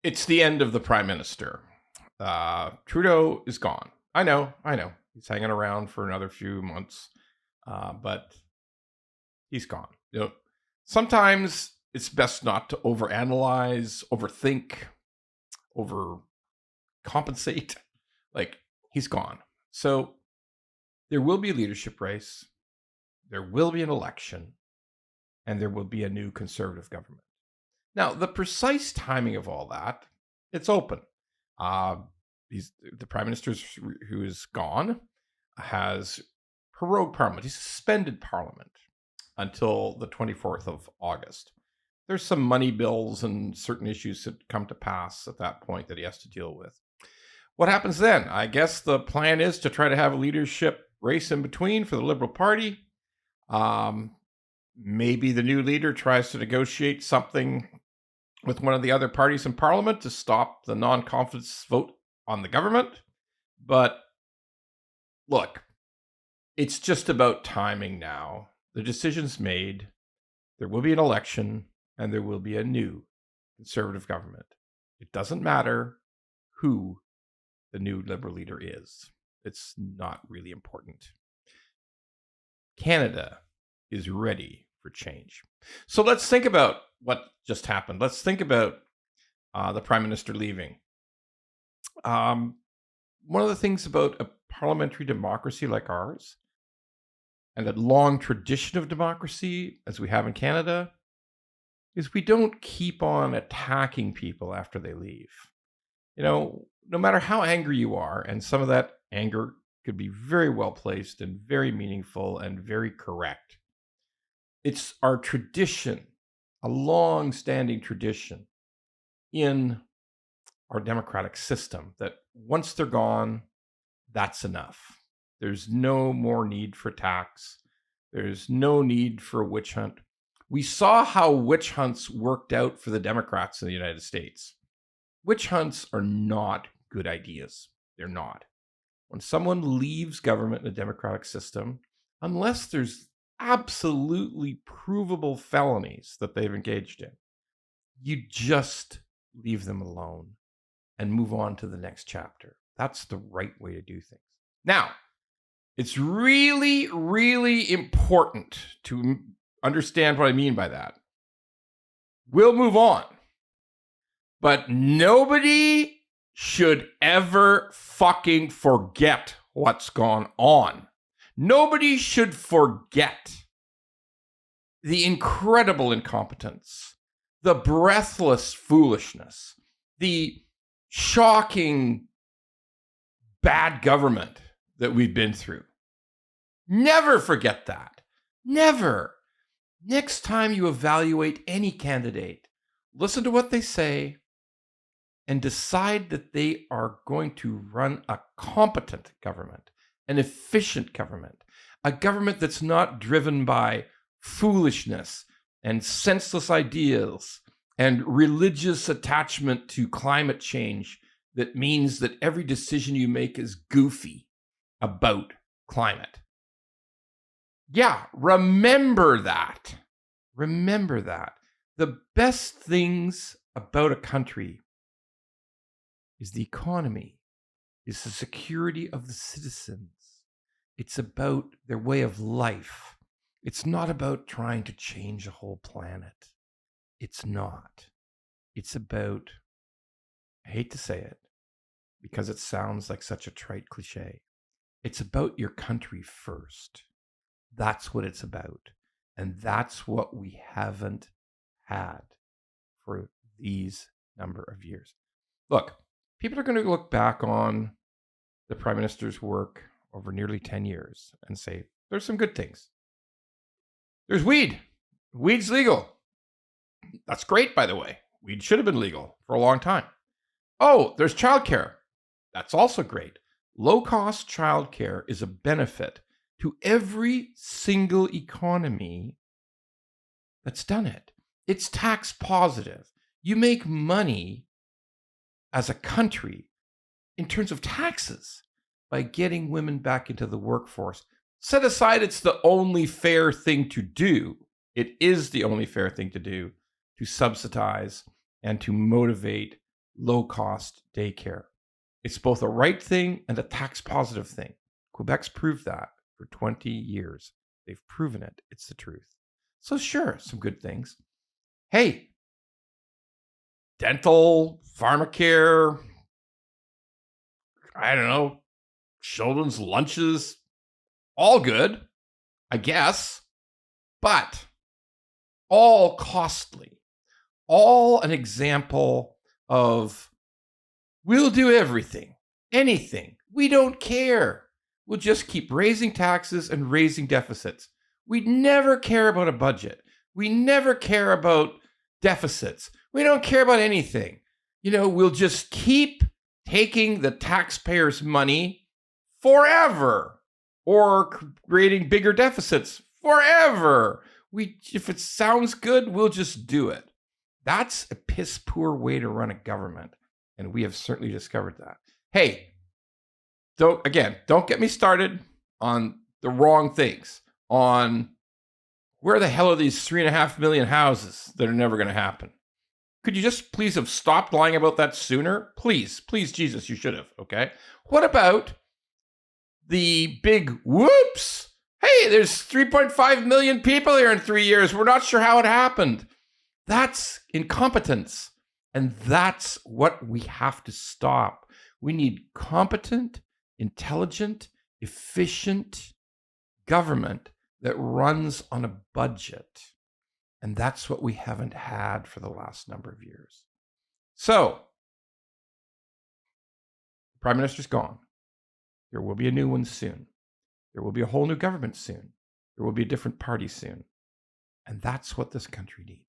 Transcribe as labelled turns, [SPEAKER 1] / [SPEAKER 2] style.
[SPEAKER 1] It's the end of the prime minister. Trudeau is gone. I know. He's hanging around for another few months, but he's gone. Sometimes it's best not to overanalyze, overthink, overcompensate. Like, he's gone. So there will be a leadership race, there will be an election, and there will be a new conservative government. Now, the precise timing of all that, it's open. The prime minister who is gone has prorogued parliament. He suspended parliament until the 24th of August. There's some money bills and certain issues that come to pass at that point that he has to deal with. What happens then? I guess the plan is to try to have a leadership race in between for the Liberal Party. Maybe the new leader tries to negotiate something with one of the other parties in Parliament to stop the non-confidence vote on the government. But look, it's just about timing now. The decision's made. There will be an election, and there will be a new conservative government. It doesn't matter who the new Liberal leader is. It's not really important. Canada is ready for change. So let's think about what just happened. Let's think about the Prime Minister leaving. One of the things about a parliamentary democracy like ours, and a long tradition of democracy as we have in Canada, is we don't keep on attacking people after they leave. No matter how angry you are, and some of that anger could be very well placed and very meaningful and very correct. It's our tradition, a long-standing tradition in our democratic system, that once they're gone, that's enough. There's no more need for attacks. There's no need for a witch hunt. We saw how witch hunts worked out for the Democrats in the United States. Witch hunts are not good ideas. They're not. When someone leaves government in a democratic system, unless there's absolutely provable felonies that they've engaged in, you just leave them alone and move on to the next chapter. That's the right way to do things. Now, it's really, really important to understand what I mean by that. We'll move on, but nobody should ever fucking forget what's gone on. Nobody should forget the incredible incompetence, the breathless foolishness, the shocking bad government that we've been through. Never forget that. Never. Next time you evaluate any candidate, listen to what they say and decide that they are going to run a competent government, an efficient government, a government that's not driven by foolishness and senseless ideals and religious attachment to climate change that means that every decision you make is goofy about climate. Yeah, remember that. Remember that. The best things about a country is the economy, is the security of the citizens. It's about their way of life. It's not about trying to change a whole planet. It's not. It's about, I hate to say it because it sounds like such a trite cliche, it's about your country first. That's what it's about. And that's what we haven't had for these number of years. Look, people are going to look back on the Prime Minister's work over nearly 10 years and say, there's some good things. There's weed. Weed's legal. That's great, by the way. Weed should have been legal for a long time. Oh, there's childcare. That's also great. Low-cost childcare is a benefit to every single economy that's done it. It's tax positive. You make money as a country in terms of taxes by getting women back into the workforce. Set aside it's the only fair thing to do. It is the only fair thing to do to subsidize and to motivate low-cost daycare. It's both a right thing and a tax-positive thing. Quebec's proved that for 20 years. They've proven it. It's the truth. So sure, some good things. Hey, dental, pharmacare, I don't know, children's lunches, all good, I guess, but all costly, all an example of we'll do everything, anything. We don't care. We'll just keep raising taxes and raising deficits. We never care about a budget. We never care about deficits. We don't care about anything. We'll just keep taking the taxpayers' money forever or creating bigger deficits forever. If it sounds good, we'll just do it. That's a piss poor way to run a government. And we have certainly discovered that. Hey, don't get me started on the wrong things, on where the hell are these 3.5 million houses that are never going to happen? Could you just please have stopped lying about that sooner? Please, Jesus, you should have, okay? What about the big whoops? Hey, there's 3.5 million people here in 3 years. We're not sure how it happened. That's incompetence. And that's what we have to stop. We need competent, intelligent, efficient government that runs on a budget. And that's what we haven't had for the last number of years. So, the Prime Minister's gone. There will be a new one soon. There will be a whole new government soon. There will be a different party soon. And that's what this country needs.